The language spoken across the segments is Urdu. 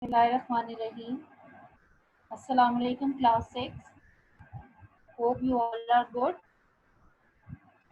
Bismillahirrahmanirrahim. Assalamu alaikum class 6. Hope you all are good.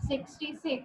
66,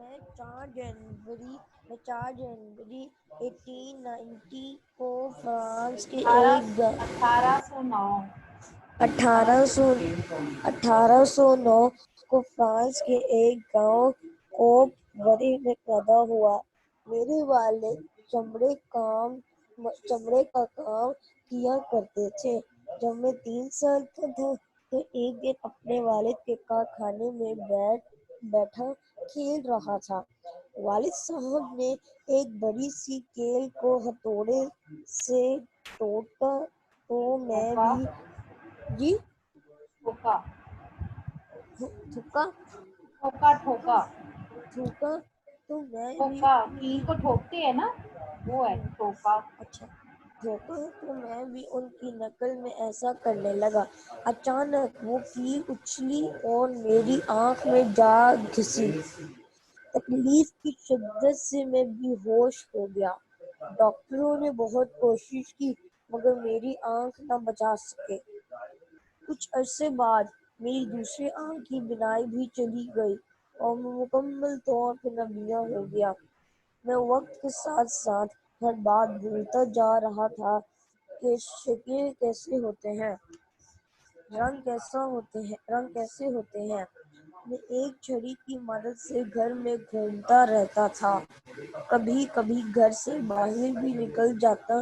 میں 4 جنوری 1890 کو فرانس کے ایک 1809 1809 کو فرانس کے ایک گاؤں کوپ وری میں پیدا ہوا۔ میرے والد چمڑے کا کام کیا کرتے تھے۔ جب میں 3 سال کا تھا تو ایک دن اپنے والد کے کارخانے میں بیٹھا کھیل رہا تھا۔ والد صاحب نے ایک بڑی سی کیل کو ہتھوڑے سے توڑا تو میں ٹھوکا بھی جی ٹھوکا تھوکا ٹھوکا تھوکا تو میں بھی ٹھوکا کیل کو ٹھوکتے ہیں نا، وہ ہے ٹھوکا۔ اچھا دھوکا تو میں بھی ان کی نقل میں ایسا کرنے لگا۔ اچانک وہ کیل اچھلی اور میری آنکھ میں جا گھسی۔ تکلیف کی شدت سے میں بے ہوش ہو گیا۔ ڈاکٹروں نے بہت کوشش کی مگر میری آنکھ نہ بچا سکے۔ کچھ عرصے بعد میری دوسری آنکھ کی بینائی بھی چلی گئی اور میں مکمل طور پر نابینا ہو گیا۔ میں وقت کے ساتھ ساتھ ہر بات بھولتا جا رہا تھا کہ شکلیں کیسے ہوتے ہیں، رنگ کیسے ہوتے ہیں۔ میں ایک چھڑی کی مدد سے گھر میں گھومتا رہتا تھا، کبھی کبھی گھر سے باہر بھی نکل جاتا۔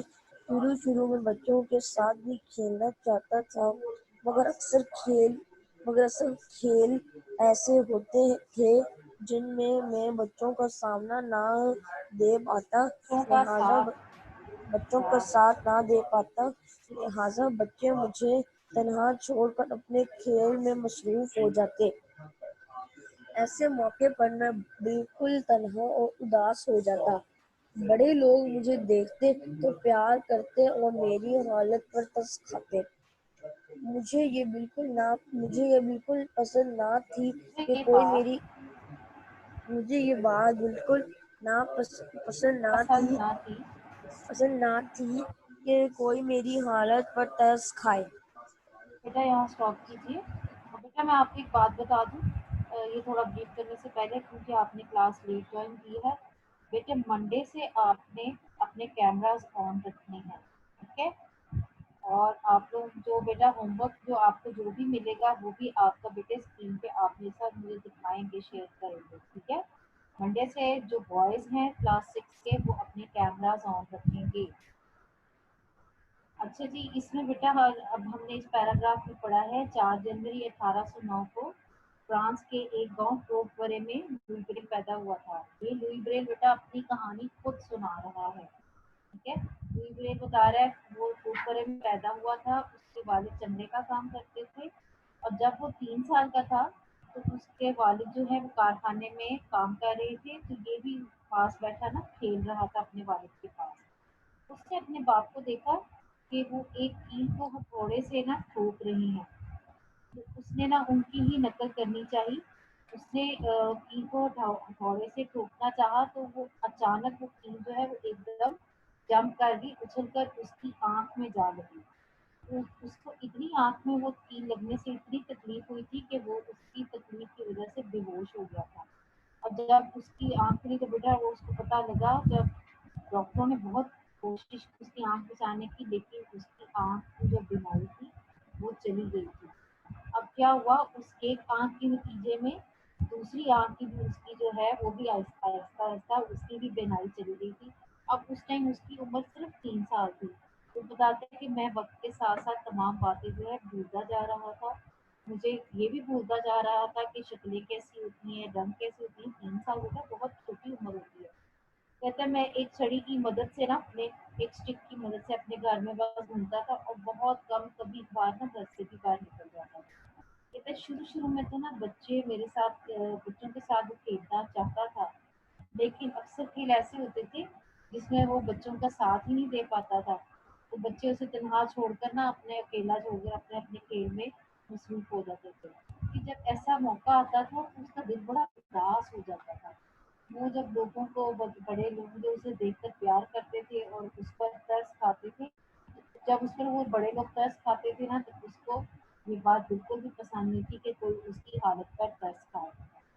شروع میں بچوں کے ساتھ بھی کھیلنا چاہتا تھا مگر اکثر کھیل ایسے ہوتے تھے جن میں بچوں کا سامنا نہ دے پاتا، لہٰذا بچے مجھے تنہا چھوڑ کر اپنے کھیل میں مصروف ہو جاتے۔ ایسے موقع پر میں بالکل تنہا اور اداس ہو جاتا۔ بڑے لوگ مجھے دیکھتے تو پیار کرتے اور میری حالت پر ترس کھاتے۔ مجھے یہ بالکل پسند نہ تھی کہ یہ کوئی بات میری مجھے یہ بات بالکل پسند نہ تھی۔ پسند نہ تھی کہ کوئی میری حالت پر ترس کھائے۔ بیٹا یہاں اسٹاپ کیجیے۔ اور بیٹا میں آپ کو ایک بات بتا دوں، یہ تھوڑا بریف کرنے سے پہلے، کیونکہ آپ نے کلاس لیٹ جوائن کی ہے، بیٹے منڈے سے آپ نے اپنے کیمراز آن رکھنے ہیں، ٹھیک ہے؟ اور آپ لوگ جو بیٹا ہوم ورک جو آپ کو جو بھی ملے گا وہ بھی آپ کا بیٹے اسکرین پہ آپ میرے ساتھ مجھے دکھائیں گے، شیئر کریں گے، ٹھیک ہے؟ منڈے سے جو بوائز ہیں کلاس 6 کے وہ اپنے کیمراز آن رکھیں گے۔ اچھا جی، اس میں بیٹا اب ہم نے اس پیراگراف میں پڑھا ہے 4 جنوری 1809 کو فرانس کے ایک گاؤں ٹروپورے میں لوئی بریل پیدا ہوا تھا۔ یہ لوئی بریل بیٹا اپنی کہانی خود سنا رہا ہے، ٹھیک ہے؟ لوئی بریل بتا رہا ہے وہ ٹروپورے میں پیدا ہوا تھا، اس کے والد چمڑے کا کام کرتے تھے اور جب وہ 3 سال کا تھا تو اس کے والد جو ہے وہ کارخانے میں کام کر رہے تھے، تو یہ بھی پاس بیٹھا نا کھیل رہا تھا اپنے والد کے پاس۔ اس نے اپنے باپ کو دیکھا کہ وہ ایک کیل کو ہتھوڑے سے نا ٹھوک رہی ہیں، تو اس نے نا ان کی ہی نقل کرنی چاہی۔ اس نے کیل کو ہتھوڑے سے ٹھوکنا چاہا تو وہ اچانک وہ کیل جو ہے وہ ایک دم جمپ کر گئی، اچھل کر اس کی آنکھ میں جا لگی۔ اس کو اتنی آنکھ میں وہ کیل لگنے سے اتنی تکلیف ہوئی تھی کہ وہ اس کی تکلیف کی وجہ سے بے ہوش ہو گیا تھا۔ اور جب اس کی آنکھ کھلی تو بیٹا وہ اس کو پتہ لگا، جب ڈاکٹروں نے بہت کوشش کی اس کی آنکھ بچانے کی لیکن اس کی آنکھ کی جو بیماری تھی وہ چلی گئی تھی۔ اب کیا ہوا، اس ایک آنکھ کے نتیجے میں دوسری آنکھ کی بھی اس کی جو ہے وہ بھی آہستہ اس کی بھی بینائی چلی گئی تھی۔ اب اس ٹائم اس کی عمر صرف 3 سال تھی۔ تو بتاتے ہیں کہ میں وقت کے ساتھ ساتھ تمام باتیں جو ہے بھولتا جا رہا تھا، مجھے یہ بھی بھولتا جا رہا تھا کہ شکلیں کیسی ہوتی ہیں، رنگ کیسے ہوتی ہیں۔ 3 سال ہوتا ہے بہت چھوٹی عمر ہوتی ہے۔ کہتا ہے میں ایک چھڑی کی مدد سے نا ایک اسٹک کی مدد سے اپنے گھر میں بس گھومتا تھا اور بہت کم کبھی بار نا گھر سے بھی باہر نکل جاتا تھا۔ کہتا ہے شروع میں تو نا بچوں کے ساتھ وہ کھیلنا چاہتا تھا لیکن اکثر کھیل ایسے ہوتے تھے جس میں وہ بچوں کا ساتھ ہی نہیں دے پاتا تھا، تو بچے اسے تنہا چھوڑ کر نا اکیلا چھوڑ کر اپنے کھیل میں مصروف ہو جاتے تھے۔ کہ جب ایسا موقع آتا تھا تو اس کا دل بڑا اداس ہو جاتا تھا۔ وہ جب لوگوں کو بڑے لوگ جو اسے دیکھ کر پیار کرتے تھے اور اس پر ترس کھاتے تھے، جب اس پر وہ بڑے لوگ ترس کھاتے تھے نا تو اس کو یہ بات بالکل بھی پسند نہیں تھی کہ کوئی اس کی حالت پر ترس کھائے۔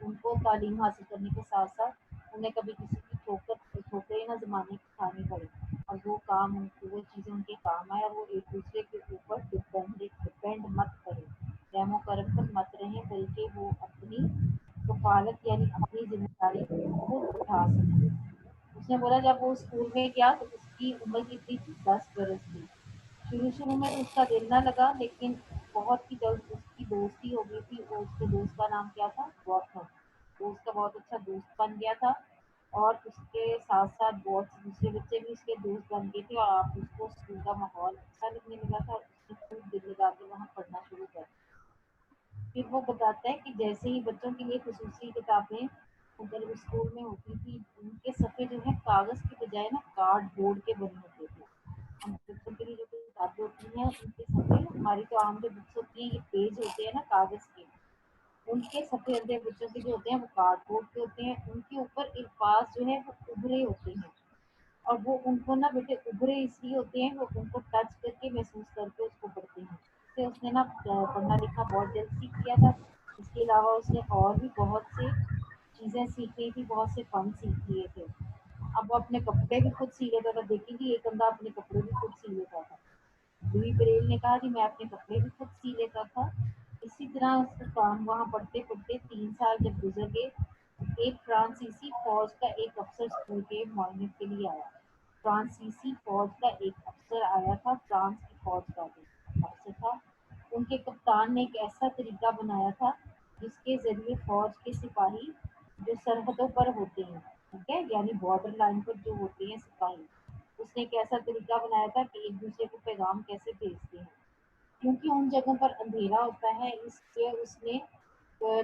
ان کو تعلیم حاصل کرنے کے ساتھ ساتھ انہیں کبھی کسی کی ٹھوکریں نہ زمانے کی کھانی پڑے، اور وہ کام وہ چیزیں ان کے کام آئے، اور وہ ایک دوسرے کے اوپر ڈپینڈ مت کرے، رحم و کرم پر مت رہیں، بلکہ وہ اپنی کفالت یعنی اپنی ذمہ داری خود اٹھا سکیں۔ اس نے بولا جب وہ اسکول میں گیا تو اس کی عمر کتنی تھی، 10 برس تھی۔ شروع میں تو اس کا دل نہ لگا، لیکن بہت ہی جلد اس کی دوستی ہو گئی تھی، اور اس کے دوست کا نام کیا تھا، گوتھم۔ وہ اس کا بہت اچھا دوست بن گیا تھا، اور اس کے ساتھ ساتھ بہت سے دوسرے بچے بھی اس کے دوست بن گئے تھے، اور آپ اس کو اسکول کا ماحول اچھا لگنے لگا تھا، اور اس نے خوب دل لگا کے وہاں پڑھنا شروع کر دیا۔ پھر وہ بتاتا ہے کہ جیسے ہی بچوں کے لیے خصوصی کتابیں اگر اسکول میں ہوتی تھی، ان کے صفحے جو ہے کاغذ کی بجائے نا کارڈ بورڈ کے بنے ہوتے تھے۔ ہم بچوں کے لیے جو کتابیں ہوتی ہیں ان کے صفحے، ہماری تو عام جو بکس ہوتی ہیں یہ پیج ہوتے ہیں نا کاغذ کے، ان کے صفحے اندر بچوں کے جو ہوتے ہیں وہ کارڈ بورڈ کے ہوتے ہیں، ان کے اوپر الفاظ جو ہے وہ ابھرے ہوتے ہیں، اور وہ ان کو نا بیٹے ابھرے اس لیے ہوتے ہیں، وہ ان کو ٹچ کر کے محسوس کر کے اس کو پڑھتے ہیں۔ اس سے اس نے نا پڑھنا لکھنا بہت جلد سیکھ لیا تھا۔ اس کے علاوہ اس نے اور بھی بہت سے چیزیں سیکھ لی تھی، بہت سے فن سیکھ لیے تھے۔ اب وہ اپنے کپڑے بھی خود سی لیتا تھا، دیکھیں گی ایک بندہ اپنے کپڑے بھی خود سی لیتا تھا۔ لوئی بریل نے کہا کہ میں اپنے کپڑے بھی خود سی لیتا تھا۔ اسی طرح اس کا کام وہاں پڑھتے پڑھتے 3 سال جب گزر گئے، ایک فرانسیسی فوج کا ایک افسر اسکول کے معائنت کے لیے آیا۔ فرانسیسی فوج کا ایک افسر آیا تھا، فرانس کی فوج کا ایک افسر تھا۔ ان کے کپتان نے ایک ایسا طریقہ بنایا تھا جس کے ذریعے فوج کے سپاہی جو سرحدوں پر ہوتے ہیں، ٹھیک ہے، یعنی بارڈر لائن پر جو ہوتے ہیں سپاہی، اس نے ایک ایسا طریقہ بنایا تھا کہ ایک دوسرے کو پیغام کیسے بھیجتے ہیں، کیونکہ ان جگہوں پر اندھیرا ہوتا ہے، اس لیے اس نے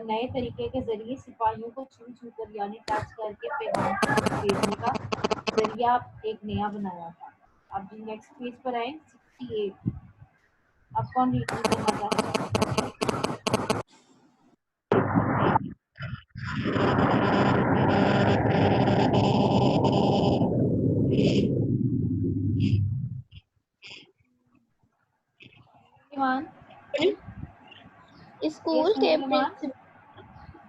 نئے طریقے کے ذریعے سپاہیوں کو چھو چھو کر یعنی ٹچ کر کے پیغام بھیجنے کا ذریعہ ایک نیا بنایا تھا۔ اب جی نیکسٹ پیج پر آئیں، 68۔ اب کون ریڈنگ کرنا چاہے گا؟ ایمان، اسکول یس کے ایمان،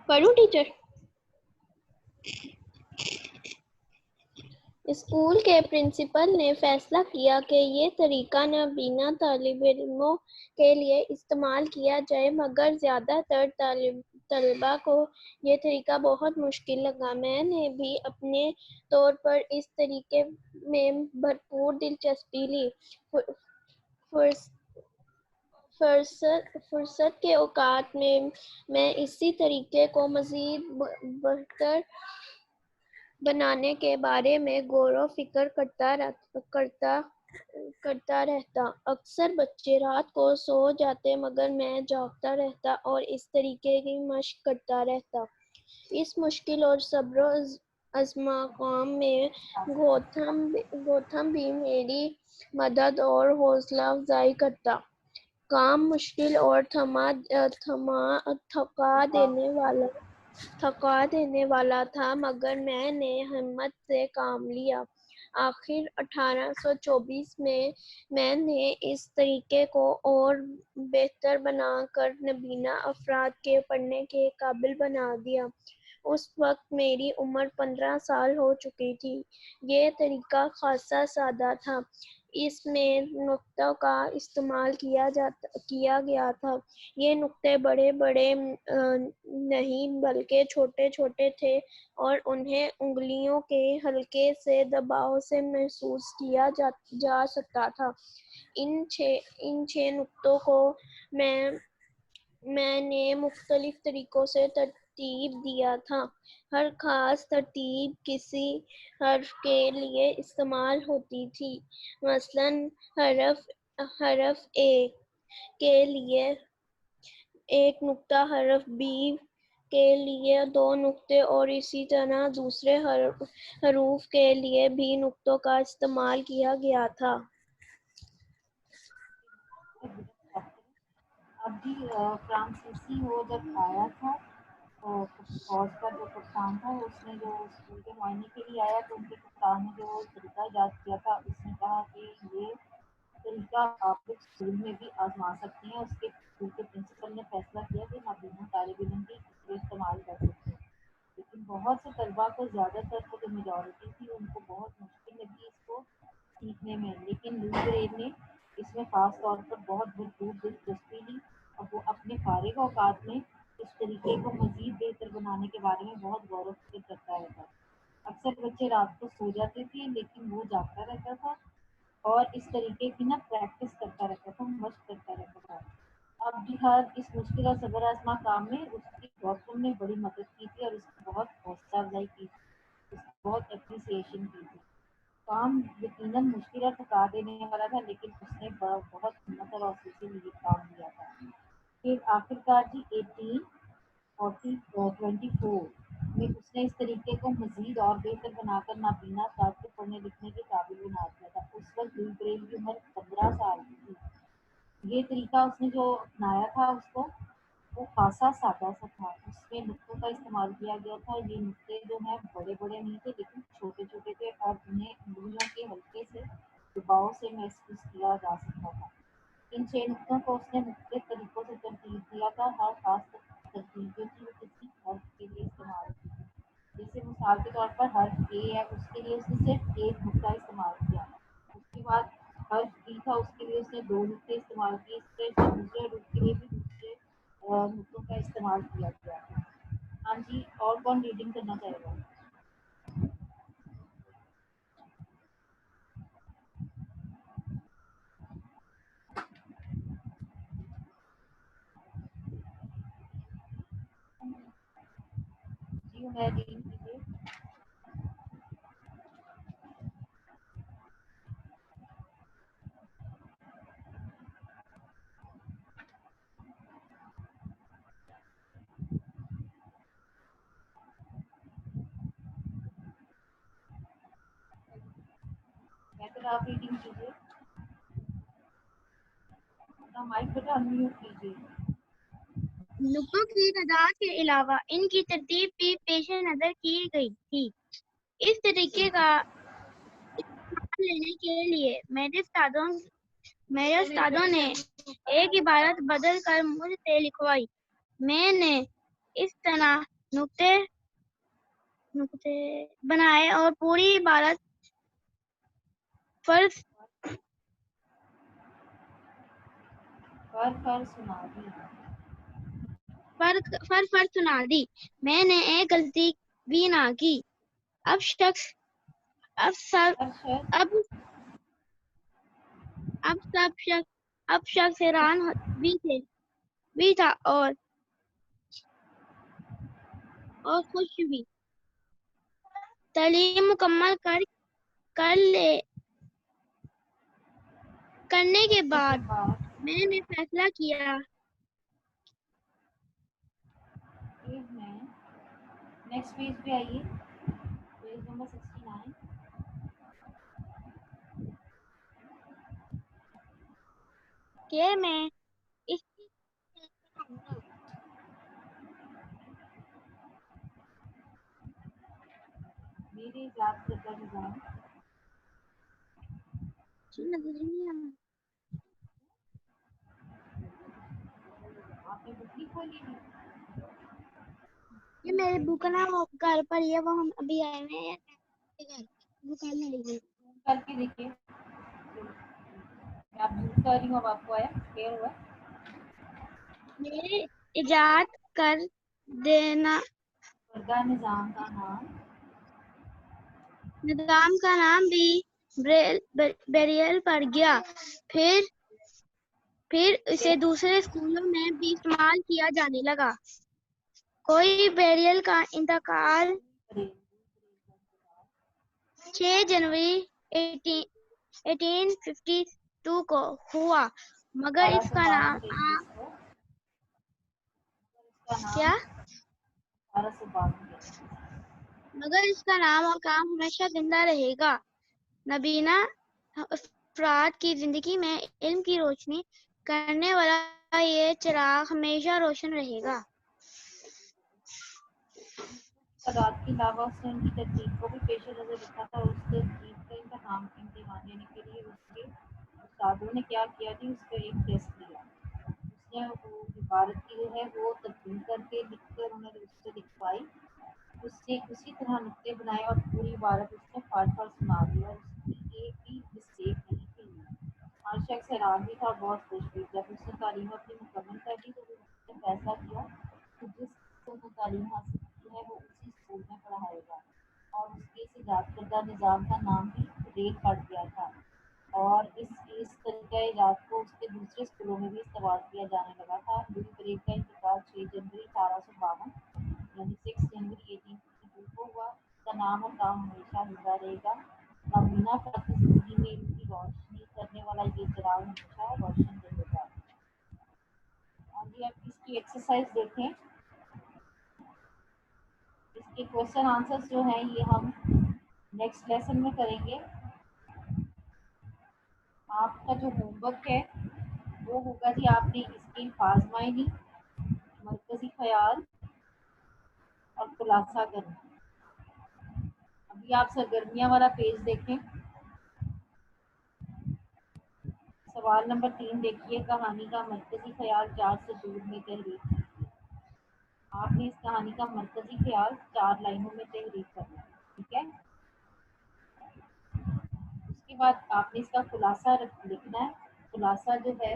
پڑھوں ٹیچر؟ اسکول کے پرنسپل نے فیصلہ کیا کہ یہ طریقہ نابینا طالب علموں کے لیے استعمال کیا جائے، مگر زیادہ تر طلباء کو یہ طریقہ بہت مشکل لگا۔ میں نے بھی اپنے طور پر اس طریقے میں بھرپور دلچسپی لی۔ فرصت کے اوقات میں میں اسی طریقے کو مزید بہتر بنانے کے بارے میں غور و فکر کرتا رہتا۔ اکثر بچے رات کو سو جاتے، مگر میں جاگتا رہتا اور اس طریقے کی مشق کرتا رہتا۔ اس مشکل اور صبر و آزما کام میں گوتم بھی میری مدد اور حوصلہ افزائی کرتا۔ کام مشکل اور تھکا دینے والا تھا، مگر میں نے ہمت سے کام لیا۔ آخر 1824 میں نے اس طریقے کو اور بہتر بنا کر نابینا افراد کے پڑھنے کے قابل بنا دیا۔ اس وقت میری عمر 15 سال ہو چکی تھی۔ یہ طریقہ خاصا سادہ تھا، اس میں نقطوں کا استعمال کیا گیا تھا۔ یہ نقطے بڑے بڑے نہیں بلکہ چھوٹے چھوٹے تھے، اور انہیں انگلیوں کے ہلکے سے دباؤ سے محسوس کیا جا سکتا تھا۔ ان 6 نقطوں کو میں نے مختلف طریقوں سے ترتیب دیا تھا۔ ہر خاص ترتیب کسی حرف کے لیے استعمال ہوتی تھی۔ مثلاً حرف اے کے لیے 1 نقطہ، حرف بی کے لیے 2 نقطے، اور اسی طرح دوسرے حروف کے لیے بھی نقطوں کا استعمال کیا گیا تھا۔ اب بھی فرانسیسی وہ جب آیا تھا تو فوج کا جو کپتان تھا، اس نے جو اسکول کے معائنے کے لیے آیا تو ان کے کپتان نے جو طریقہ ایجاد کیا تھا، اس نے کہا کہ یہ طریقہ آپ لوگ اسکول میں بھی آزما سکتے ہیں۔ اس کے اسکول کے پرنسپل نے فیصلہ کیا کہ نابینا طالب علم بھی اس کو استعمال کر سکتے ہیں۔ لیکن بہت سے طلباء کو، زیادہ تر کو جو میجورٹی تھی، ان کو بہت مشکل لگی اس کو سیکھنے میں، لیکن لوزرین نے اس میں خاص طور پر بہت بھرپور دلچسپی لی اور وہ اپنے فارغ اوقات میں اس طریقے کو مزید بہتر بنانے کے بارے میں بہت غور و فکر کرتا رہتا۔ اکثر بچے رات کو سو جاتے تھے لیکن وہ جاگتا رہتا تھا اور اس طریقے کی پریکٹس کرتا رہتا تھا، مشق کرتا رہتا تھا۔ اب بھی ہر اس مشکل اور صبر آزما کام میں اس کی گوتم نے بڑی مدد کی تھی اور اس کی بہت حوصلہ افزائی کی تھی، اس کی بہت اپریسیشن کی تھی۔ کام یقیناً مشکل اور تھکا دینے والا تھا، لیکن اس نے بہت ہمت اور حوصلے سے یہ کام کیا تھا۔ پھر آخرکار جی 1824 میں اس نے اس طریقے کو مزید اور بہتر بنا کر نابینا افراد کو پڑھنے لکھنے کے قابل بنا دیا تھا۔ اس وقت لوئی بریل کی عمر 15 سال کی تھی۔ یہ طریقہ اس نے جو اپنایا تھا اس کو وہ خاصا سادہ سا تھا، اس میں نقطوں کا استعمال کیا گیا تھا۔ یہ نقطے جو ہیں بڑے بڑے نہیں تھے لیکن چھوٹے چھوٹے تھے اور انہیں انگلیوں کے ہلکے سے دباؤ سے محسوس کیا جا سکتا تھا۔ ان 6 نقطوں کو اس نے مختلف طریقوں سے ترتیب دیا تھا، ہر خاص ترتیب جو تھی وہ کسی حرف کے لیے استعمال کی تھی۔ جیسے مثال کے طور پر حرف اے ہے، اس کے لیے اس نے صرف ایک نقطہ استعمال کیا۔ اس کے بعد حرف بی تھا، اس کے لیے اس نے 2 نقطے استعمال کیے۔ اس طرح سے دوسرے حروف کے لیے بھی دوسرے نقطوں کا استعمال کیا گیا ہے۔ ہاں جی، اور کون ریڈنگ کرنا چاہے گا؟ جی میں ریڈنگ کیجیے۔ بہتر آپ ریڈنگ کیجیے، اپنا مائک بیٹا انمیوٹ کیجیے۔ نقطوں کی تعداد کے علاوہ ان کی ترتیب بھی پیش نظر کی گئی تھی۔ اس طریقے کا استعمال لینے کے لیے میرے استادوں نے ایک عبارت بدل کر مجھ سے لکھوائی۔ میں نے اس طرح نقطے بنائے اور پوری عبارت فرض سنا دی۔ میں نے ایک غلطی بھی نہ کی۔ اب شخص حیران بھی تھا اور خوش بھی۔ تعلیم مکمل کرنے کے بعد میں نے فیصلہ کیا نیکسٹ پیج پہ آئیے، پیج نمبر 69۔ کہ میں اس میرے یاد کردہ نظام آپ نے بک نہیں کھولی تھی؟ یہ میری بک نا وہ گھر پر ہی ہے، وہ ہم ابھی آئے ہوئے ہیں وہ کل لے گئے۔ کر کے دیکھیے، آپ یوز کر رہی ہوں، اب آپ کو آیا کلیئر ہوا؟ میرے ایجاد کر دینا کردہ نظام کا نام بھی بریل پڑ گیا۔ پھر اسے دوسرے اسکولوں میں بھی استعمال کیا جانے لگا۔ کوئی بریل کا انتقال 6 جنوری 1852 کو ہوا، مگر اس کا نام اور کام ہمیشہ زندہ رہے گا۔ نابینا افراد کی زندگی میں علم کی روشنی کرنے والا یہ چراغ ہمیشہ روشن رہے گا۔ تعداد کے علاوہ اس نے ان کی ترتیب کو بھی پیش نظر رکھا تھا اور اس ترتیب کا امتحان لینے کے لیے اس کے استادوں نے کیا کیا تھی، اس کا ایک ٹیسٹ لیا۔ اس نے وہ عبارت کی جو ہے وہ تبدیل کر کے لکھ کر انہیں اس سے لکھوائی۔ اس نے اسی طرح نقطے بنائے اور پوری عبارت اس نے پڑھ کر سنا دی اور اس کی ایک بھی مسٹیک نہیں تھی۔ ہر شخص حیران بھی تھا اور بہت خوش بھی۔ جب اس نے تعلیم اپنی مکمل کر لی تو اس نے فیصلہ کیا کہ جس سے وہ تعلیم حاصل کی ہے وہ اسی اسکول میں پڑھائے گا، اور اس کے اس ایجاد کردہ نظام کا نام بھی ریل پڑ گیا تھا، اور اس طریقہ ایجاد کو اس کے دوسرے اسکولوں میں بھی استعمال کیا جانے لگا تھا۔ لوئی بریل کا انتقال 6 جنوری 1852 یعنی 6 جنوری 1852 کو ہوا۔ اس کا نام اور کام ہمیشہ زندہ رہے گا۔ نابینا فرد کی زندگی میں علم کی روشنی کرنے والا یہ چراغ ہمیشہ روشن رہے گا۔ آگے آپ اس کی ایکسرسائز دیکھیں۔ اس کے کوشچن آنسرز جو ہیں یہ ہم نیکسٹ لیسن میں کریں گے۔ آپ کا جو ہوم ورک ہے وہ ہوگا جی آپ نے اس کے الفاظ معنی، مرکزی خیال اور خلاصہ کرنا۔ ابھی آپ سرگرمیاں والا پیج دیکھیں۔ سوال نمبر 3 دیکھیے، کہانی کا مرکزی خیال 4 سطور میں تحریر کیجیے۔ آپ نے اس کہانی کا مرکزی خیال 4 لائنوں میں تحریر کرنا ہے، ٹھیک ہے؟ اس کے بعد آپ نے اس کا خلاصہ لکھنا ہے۔ خلاصہ جو ہے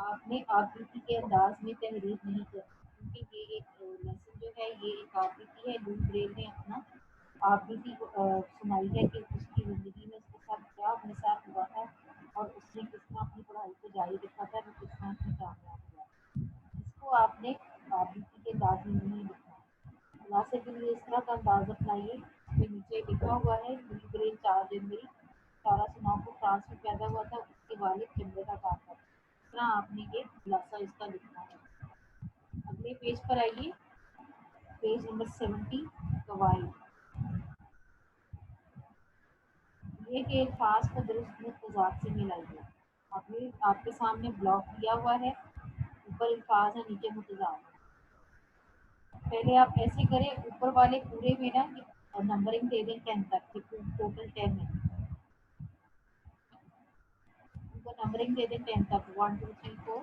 آپ نے آبیتی کے انداز میں تحریر نہیں کرنی، کیونکہ یہ ایک لیسن جو ہے یہ ایک آبیتی ہے۔ لوئی بریل نے اپنا آبیتی سنائی ہے کہ اس کی زندگی میں اس کے ساتھ کیا اپنے ساتھ ہوا تھا اور اس نے کس طرح اپنی پڑھائی کو جاری رکھا تھا، وہ کس طرح سے کامیاب ہوا۔ اس کو آپ نے آبیتی کے انداز میں نہیں لکھنا۔ خلاصے کے لیے اس طرح کا انداز اپنائیے۔ اس کے نیچے لکھا ہوا ہے لوئی بریل 4 جنوری 1809 کو فرانس میں پیدا ہوا تھا، اس کے والد چمڑے کا کام کرتے تھے۔ اس طرح آپ نے یہ خلاصہ اس کا لکھنا ہے۔ اگلے پیج پر آئیے، پیج نمبر 70 قواعد۔ یہ کہ الفاظ کو درست متضاد سے ملائیے۔ آپ کے سامنے بلاک دیا ہوا ہے، اوپر الفاظ ہیں نیچے متضاد ہیں۔ پہلے آپ ایسے کریں، اوپر والے پورے میں نا نمبرنگ دے دیں 10 تک، ٹوٹل 10 ہے، ان کو نمبرنگ دے دیں 10 تک، 1 2 3 4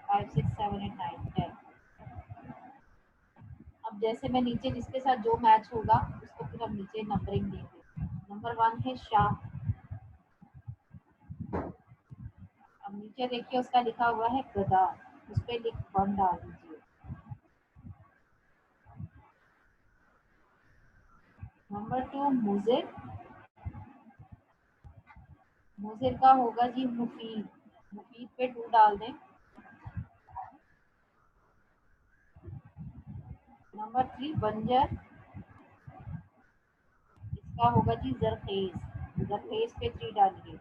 5 6 7 8 9 10۔ اب جیسے میں نیچے جس کے ساتھ جو میچ ہوگا اس کو پھر ہم نیچے نمبرنگ دیں گے۔ نمبر 1 ہے شاہ۔ اب نیچے دیکھیے اس کا لکھا ہوا ہے گدا، اس پہ 1 ڈال دیجیے۔ نمبر 2 مضر۔ مضر کا ہوگا جی مفید، مفید پہ 2 ڈال دیں۔ نمبر 3 بنجر، اس کا ہوگا جی زرخیز، زرخیز پہ 3 ڈالیے۔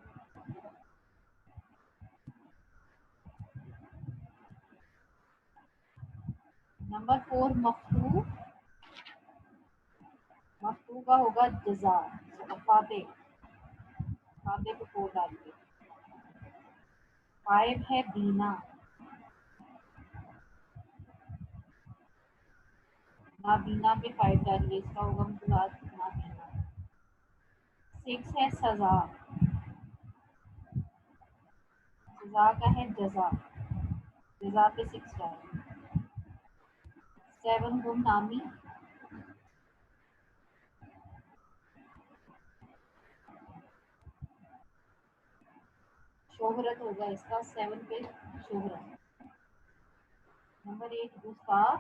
نمبر 4 مفتوح، مفتوح کا ہوگا جزا، فاتح، فاتح پہ 4 ڈالیے۔ 5 ہے بینا، نابینا پہ 5 ڈالیے، اس کا ہوگا متضاد نابینا۔ 6 ہے سزا، سزا کا ہے جزا، جزا پہ 6 ڈالیے۔ 7 گمنامی، شہرت ہوگا اس کا، 7 پہ شہرت۔ نمبر 8 گستاخ،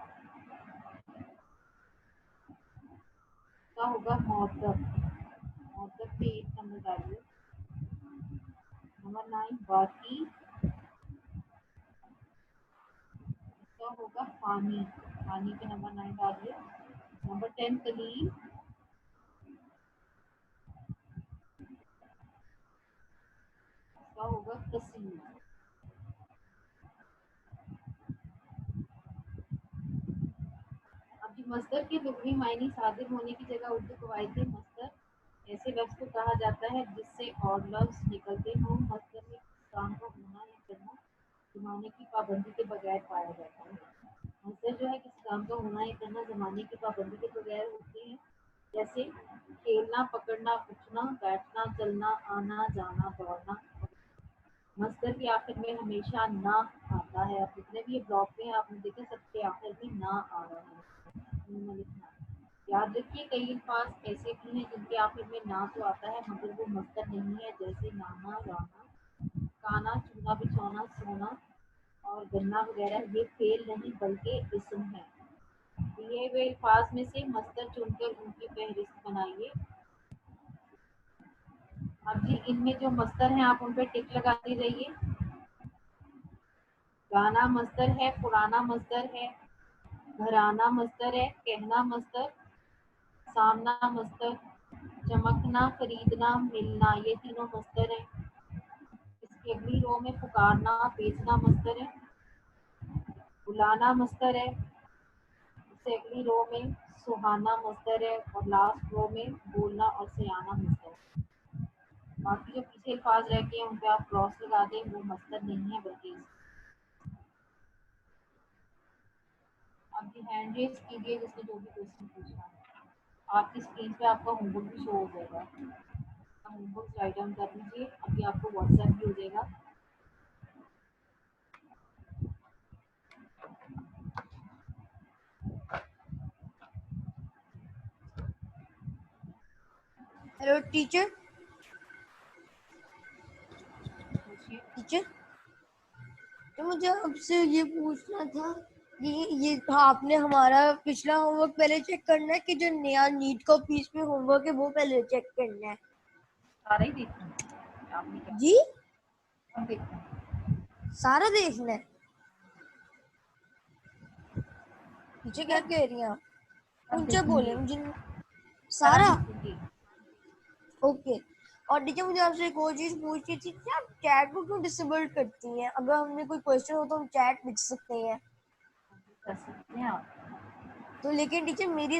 کا ہوگا مؤدب، مؤدب پہ 1 نمبر ڈالیے۔ نمبر 9 باقی، اس کا ہوگا فانی، فانی پہ نمبر 9 ڈالیے۔ نمبر 10 قلیل، اس کا ہوگا کثیر۔ اب مصدر کے لغوی معنی صادر ہونے کی جگہ اردو قواعد میں مصدر ایسے لفظ کو کہا جاتا ہے جس سے اور لفظ نکلتے ہوں۔ مصدر میں کسی کام کا ہونا یا کرنا زمانے کی پابندی کے بغیر پایا جاتا ہے۔ مصدر جو ہے کسی کام کا ہونا یا کرنا زمانے کی پابندی کے بغیر ہوتے ہیں، جیسے کھیلنا، پکڑنا، اٹھنا، بیٹھنا، چلنا، آنا، جانا، دوڑنا۔ مصدر کے آخر میں ہمیشہ نہ آتا ہے۔ اب جتنے بھی یہ بلاک میں آپ نے دیکھا سب کے آخر میں نہ آ رہا ہے، میں لکھنا۔ یاد رکھیے کئی الفاظ ایسے بھی ہیں جن کے آخر میں نا تو آتا ہے مگر وہ مصدر نہیں ہے، جیسے نانا، رانا، کانا، چونا، بچھونا، سونا اور گنا وغیرہ۔ یہ فعل نہیں بلکہ اسم ہے۔ دیے ہوئے الفاظ میں سے مصدر چن کر ان کی فہرست بنائیے۔ اب جی ان میں جو مصدر ہیں آپ ان پہ ٹک لگاتے رہیے۔ گانا مصدر ہے، پرانا مصدر ہے، گھرانا مصدر ہے، کہنا مصدر، سامنا مصدر، چمکنا، خریدنا، ملنا، یہ تینوں مصدر ہیں۔ اس کی اگلی رو میں پکارنا، بیچنا مصدر ہے، بلانا مصدر ہے۔ اس سے اگلی رو میں سہانا مصدر ہے اور لاسٹ رو میں بولنا اور سیانا مصدر ہے۔ باقی جو پیچھے الفاظ رہ کے ہیں ان پہ آپ کراس لگا دیں، وہ مصدر نہیں ہے بلکہ آپ کی ہینڈ ریز کیجیے جس نے جو بھی کوشچن پوچھنا ہے۔ آپ کی اسکرین پہ آپ کا ہوم ورک بھی شو ہو جائے گا، ہوم ورک رائٹ ڈاؤن کر لیجیے۔ ابھی آپ کو واٹس ایپ بھی ہو جائے گا۔ ہیلو ٹیچر، پوچھیے۔ ٹیچر تو مجھے آپ سے یہ پوچھنا تھا کہ یہ آپ نے ہمارا پچھلا ہوم ورک پہلے چیک کرنا ہے کہ جو نیا نیٹ کا پیس میں ہوم ورک ہے وہ پہلے چیک کرنا ہے؟ سارا ہی دیکھنا ہے آپ نے کیا جی سب دیکھنا ہے۔ سارا دیکھنا ہے؟ ٹیچر ٹھیک کیا ہے، کہہ رہی ہیں آپ؟ سب اونچا دیکھیں بولے گے، مجھے سارا سارا؟ دیکھیں گے۔ اوکے۔ اور ٹیچر مجھے آپ سے ایک اور چیز پوچھنی تھی کہ آپ چیٹ کو کیوں ڈسیبل کرتی ہیں؟ اگر ہم نے کوئی کوشچن ہو تو ہم چیٹ لکھ سکتے ہیں، کر سکتے ہیں آپ۔ تو لیکن ٹیچر میرے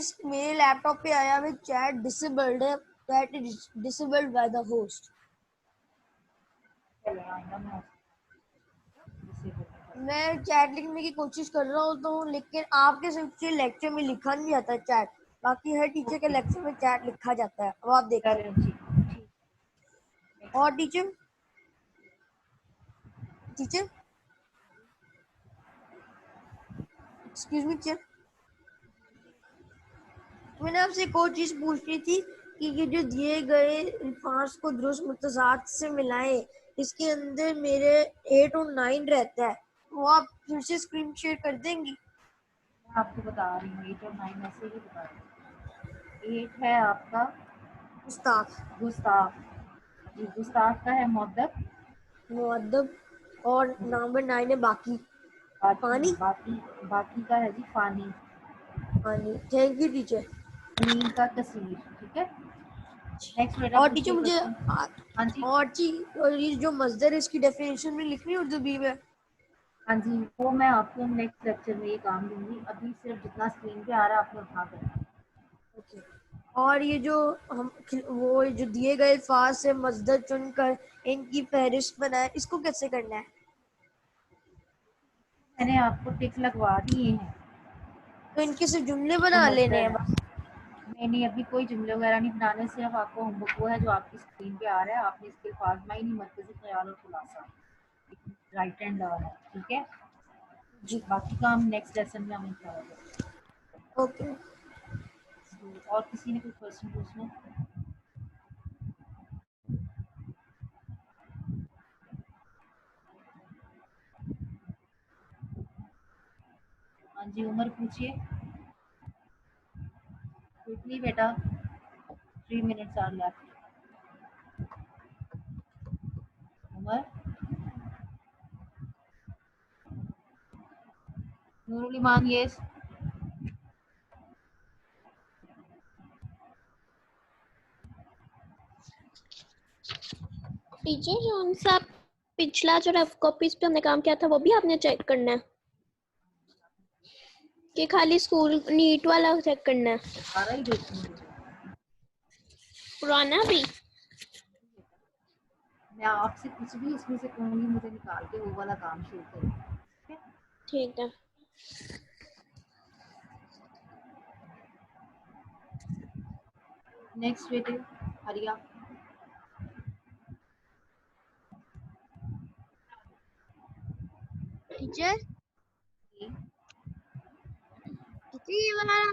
لیپ ٹاپ پہ آیا ہوا چیٹ ڈسیبلڈ ہے، chat disabled by the host. چلے آئندہ میں اسے بولوں۔ میں چیٹ لکھنے کی کوشش کر رہا ہوتا ہوں لیکن آپ کے صرف لیکچر میں لکھا نہیں جاتا چیٹ، باقی ہر ٹیچر کے لیکچر میں چیٹ لکھا جاتا ہے، اب آپ دیکھیں۔ چلیں ٹھیک ٹھیک۔ اور ٹیچر ایکسکیوز می ٹیچر، میں نے آپ سے ایک اور چیز پوچھنی تھی کہ یہ جو دیے گئے الفاظ کو درست متضاد سے ملائیں، اس کے اندر میرے 8 اور 9 رہتا ہے، وہ آپ پھر سے اسکرین شیئر کر دیں گی؟ میں آپ کو بتا رہی ہوں 8 اور 9 ایسے ہی بتا رہی ہوں۔ 8 ہے آپ کا گستاخ، گستاخ، جی گستاخ کا ہے مؤدب، مؤدب، اور نمبر 9 ہے باقی، باقی پانی، باقی کا ہے جی فانی، پانی۔ Thank you teacher. قلیل کا کثیر۔ ٹھیک ہے، نیکسٹ بیٹا اور ٹیچر پوچھیے مجھے کوشچن۔ ہاں جی اور یہ جو مصدر ہے اس کی ڈیفینیشن میں لکھنی ہے اردو بی میں؟ ہاں جی، وہ میں آپ کو نیکسٹ لیکچر میں یہ کام دوں گی، ابھی صرف جتنا اسکرین پہ آ رہا ہے آپ نے اتنا کرنا ہے۔ اوکے۔ اور یہ جو وہ جو دیے گئے الفاظ سے مصدر چن کر ان کی فہرست بنائے، اس کو کیسے کرنا ہے؟ میں نے آپ کو ٹک لگوا دیے ہیں، تو ان کے صرف جملے جو بنا لینے مصدر ہیں ہیں۔ بس؟ نہیں ابھی کوئی جملے وغیرہ نہیں بنانے، صرف آپ کو ہوم ورک وہ ہے جو آپ کی اسکرین پہ آ رہا ہے، آپ نے اس کے الفاظ میں ہی نہیں مرکزی خیال اور خلاصہ رائٹ اینڈ ڈاؤن ہے۔ ٹھیک ہے، جی باقی کام نیکسٹ لیسن میں ہم انشاءاللہ کریں اوکے۔ گے۔ اور کسی نے کوئی کوشچن پوچھنا؟ ہاں جی عمر پوچھیے کوئکلی بیٹا، 3 minutes are left۔ Umar, Noor ul-Iman, yes. Teacher جون سا پچھلا جو رف کاپیز پہ ہم نے کام کیا تھا وہ بھی آپ نے چیک کرنا ہے کہ خالی اسکول نیٹ والا چیک کرنا ہے؟ سارا ہی دیکھیں گے، پرانا بھی؟ میں آپ سے کچھ بھی اس میں سے کہوں گی مجھے نکال کے وہ والا کام شروع کریں۔ ٹھیک ہے۔ نیکسٹ بیٹے ہریا۔ ٹیچر جی یہ والا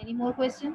Any more question?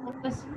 More question?